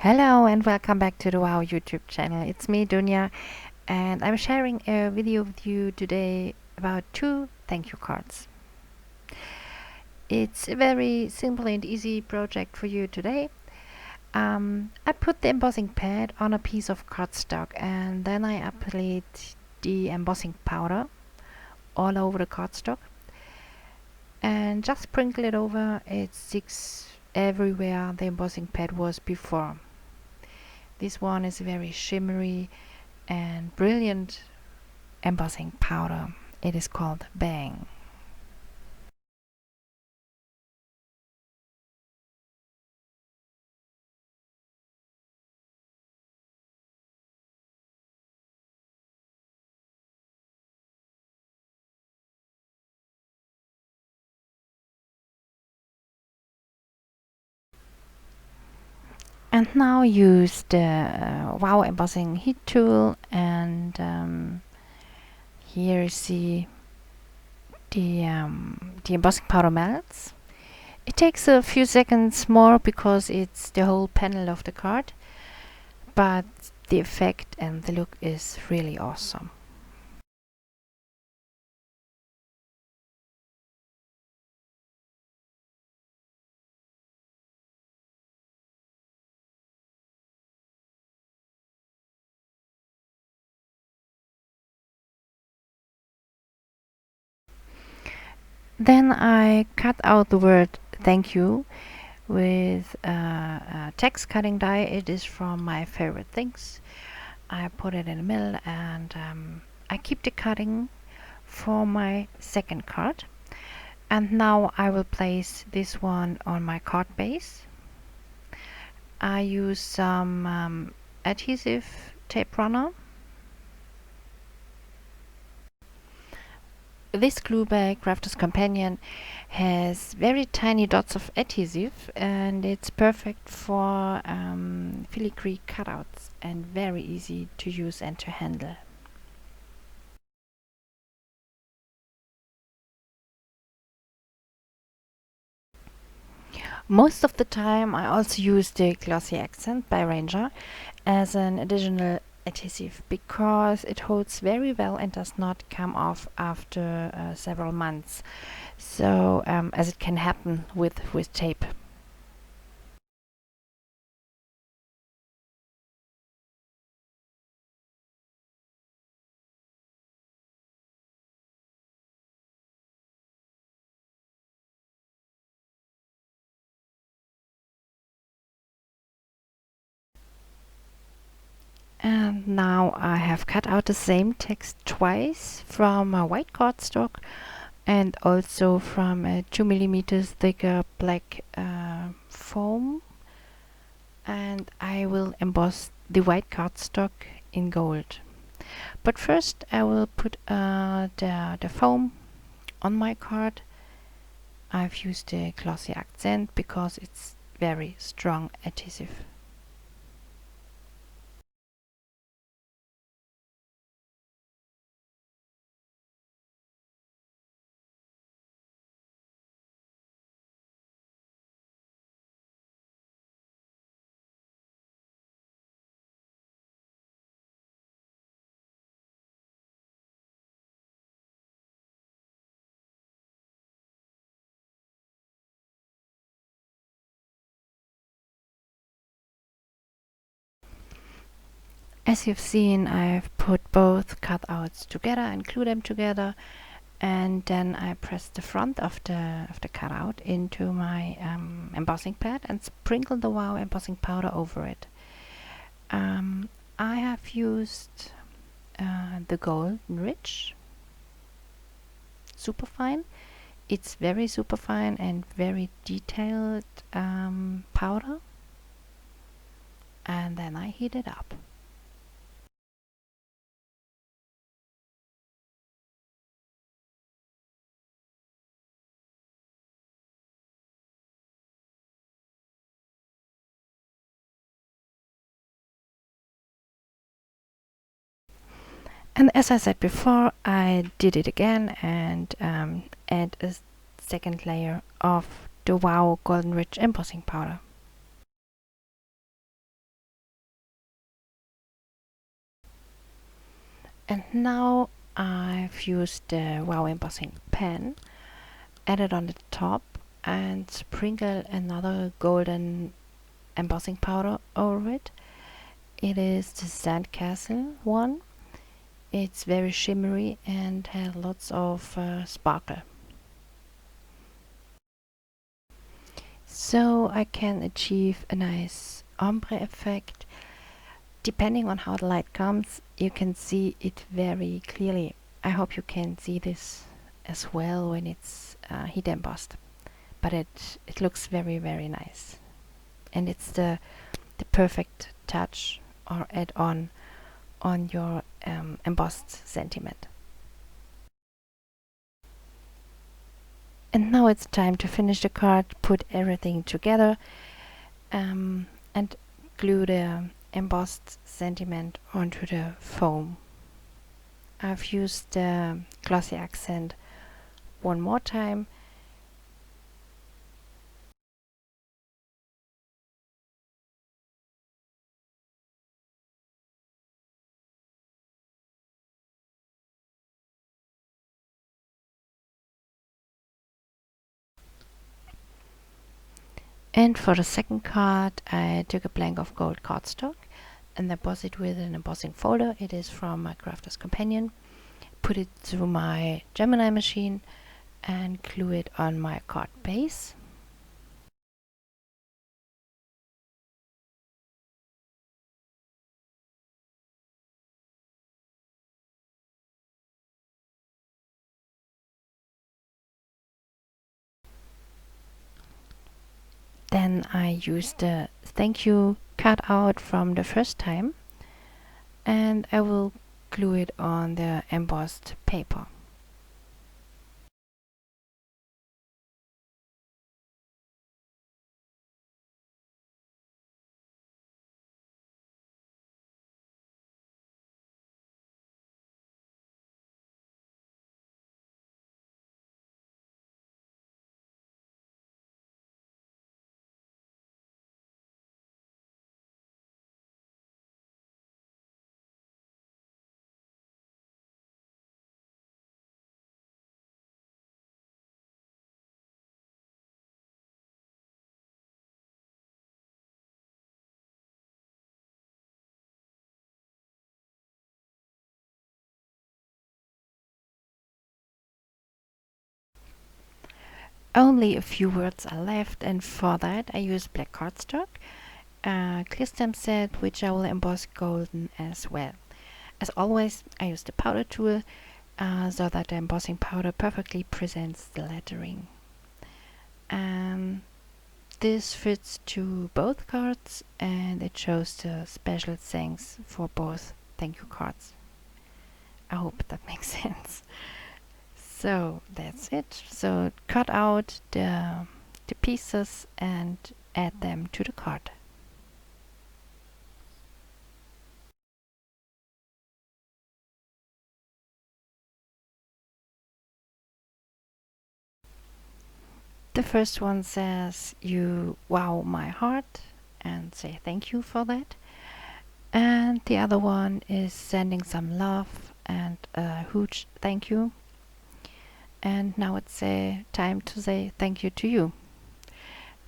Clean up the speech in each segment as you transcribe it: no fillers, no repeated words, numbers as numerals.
Hello and welcome back to the Wow YouTube channel. It's me, Dunja, and I'm sharing a video with you today about two thank you cards. It's a very simple and easy project for you today. I put the embossing pad on a piece of cardstock and then I applied the embossing powder all over the cardstock and just sprinkle it over. It sticks everywhere the embossing pad was before. This one is very shimmery and brilliant embossing powder. It is called Bang. And now use the Wow embossing heat tool, and here you see the embossing powder melts. It takes a few seconds more because it's the whole panel of the card, but the effect and the look is really awesome. Then I cut out the word thank you with a text cutting die. It is from my favorite things. I put it in the middle and I keep the cutting for my second card. And now I will place this one on my card base. I use some adhesive tape runner. This glue bag, Crafter's Companion, has very tiny dots of adhesive and it's perfect for filigree cutouts and very easy to use and to handle. Most of the time I also use the Glossy Accent by Ranger as an additional adhesive because it holds very well and does not come off after several months, so as it can happen with tape. And now I have cut out the same text twice from a white cardstock and also from a 2 mm thicker black foam, and I will emboss the white cardstock in gold. But first I will put the foam on my card. I've used the Glossy Accent because it's very strong adhesive. As you've seen, I've put both cutouts together and glue them together, and then I press the front of the cutout into my embossing pad and sprinkle the Wow embossing powder over it. I have used the Golden Rich Superfine. It's very superfine and very detailed powder, and then I heat it up. And as I said before, I did it again and add a second layer of the Wow Golden Rich embossing powder. And now I've used the Wow Embossing Pen, added on the top, and sprinkle another golden embossing powder over it. It is the Sandcastle one. It's very shimmery and has lots of sparkle. So I can achieve a nice ombre effect. Depending on how the light comes, you can see it very clearly. I hope you can see this as well when it's heat embossed. But it looks very, very nice. And it's the perfect touch or add-on on your embossed sentiment. And now it's time to finish the card, put everything together, and glue the embossed sentiment onto the foam. I've used the glossy accent one more time. And for the second card, I took a blank of gold cardstock and embossed it with an embossing folder. It is from my Crafter's Companion. Put it through my Gemini machine and glue it on my card base. Then I used the thank you cutout from the first time, and I will glue it on the embossed paper. Only a few words are left, and for that I use black cardstock, clear stamp set, which I will emboss golden as well. As always, I use the powder tool so that the embossing powder perfectly presents the lettering. This fits to both cards and it shows the special thanks for both thank you cards. I hope that makes sense. So that's it. So cut out the pieces and add them to the card. The first one says you wow my heart and say thank you for that. And the other one is sending some love and a huge thank you. And now it's time to say thank you to you.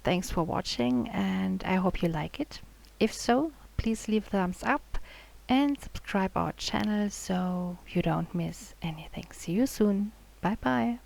Thanks for watching and I hope you like it. If so, please leave a thumbs up and subscribe our channel so you don't miss anything. See you soon. Bye bye.